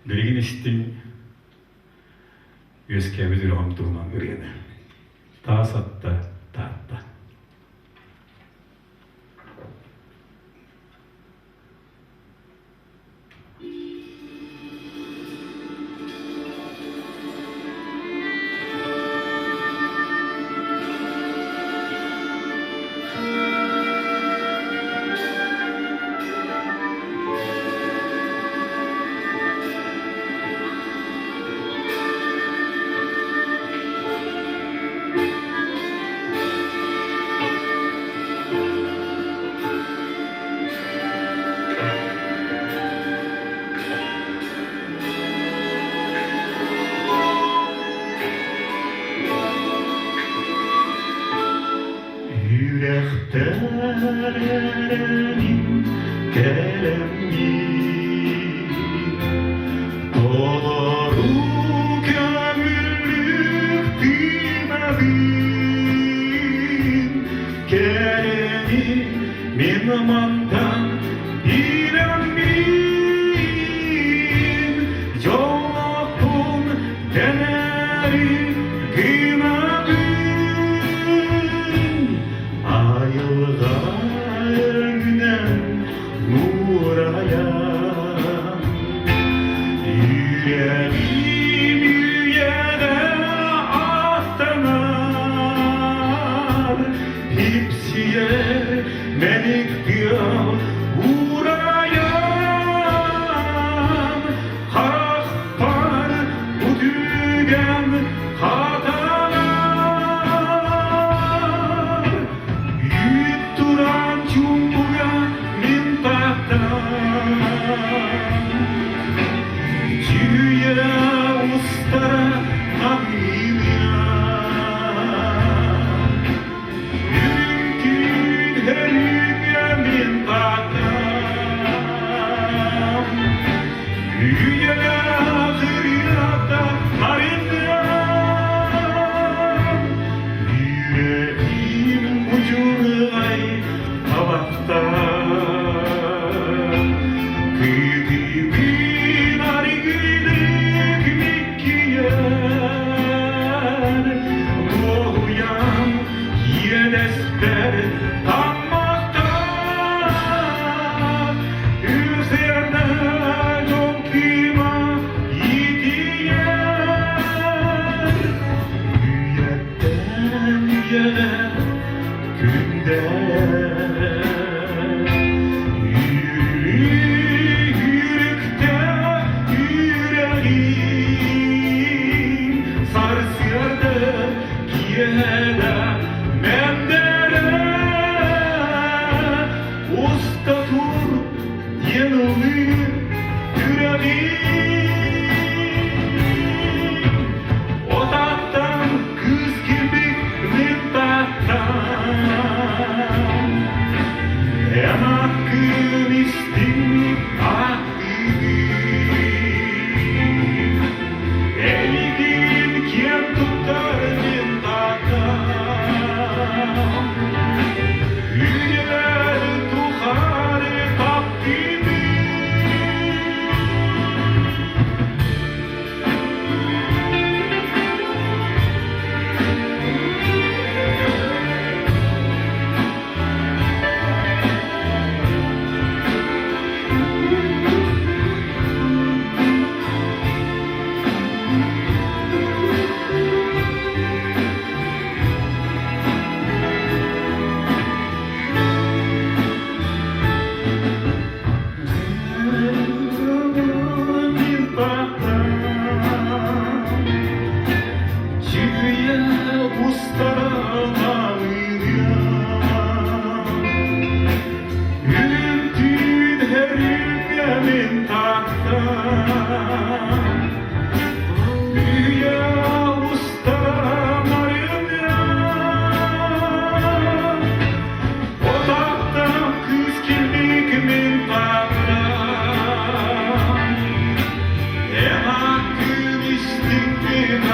Bilgin işittin Yüzkemiz ürhamduğundan ürgeni. Ta satta, tatta. Yüreklerin kelemli doğru kömürlük bilmedin keremi min mandan bilemin yolun deneri kıymadın ayılgaynen nurayan yüreğim yüreğe atlanar hepsiye menik diyor uğrayan kahpar bu dügen hatalar yük duran cumbuya mintahtan Cüye ustara namilyan Mümkün herüge mintahtan Yüye hıryata harinyan Yüreğim ucurgay havaktan Kıdibin argilik mikkiyen Doğuyan yedesler tanmaktan Üzerine çok kima yidiyen Yürekten yere günden Yürükte yüreğim sarsıyordu kiyede mendere usta tur yanılır yüreğim otaktan kız gibi mintaktan en hakkın istin aktivim Elgin kim tutar mintaktan Hülyeler tuhar takdimi Hakkın istin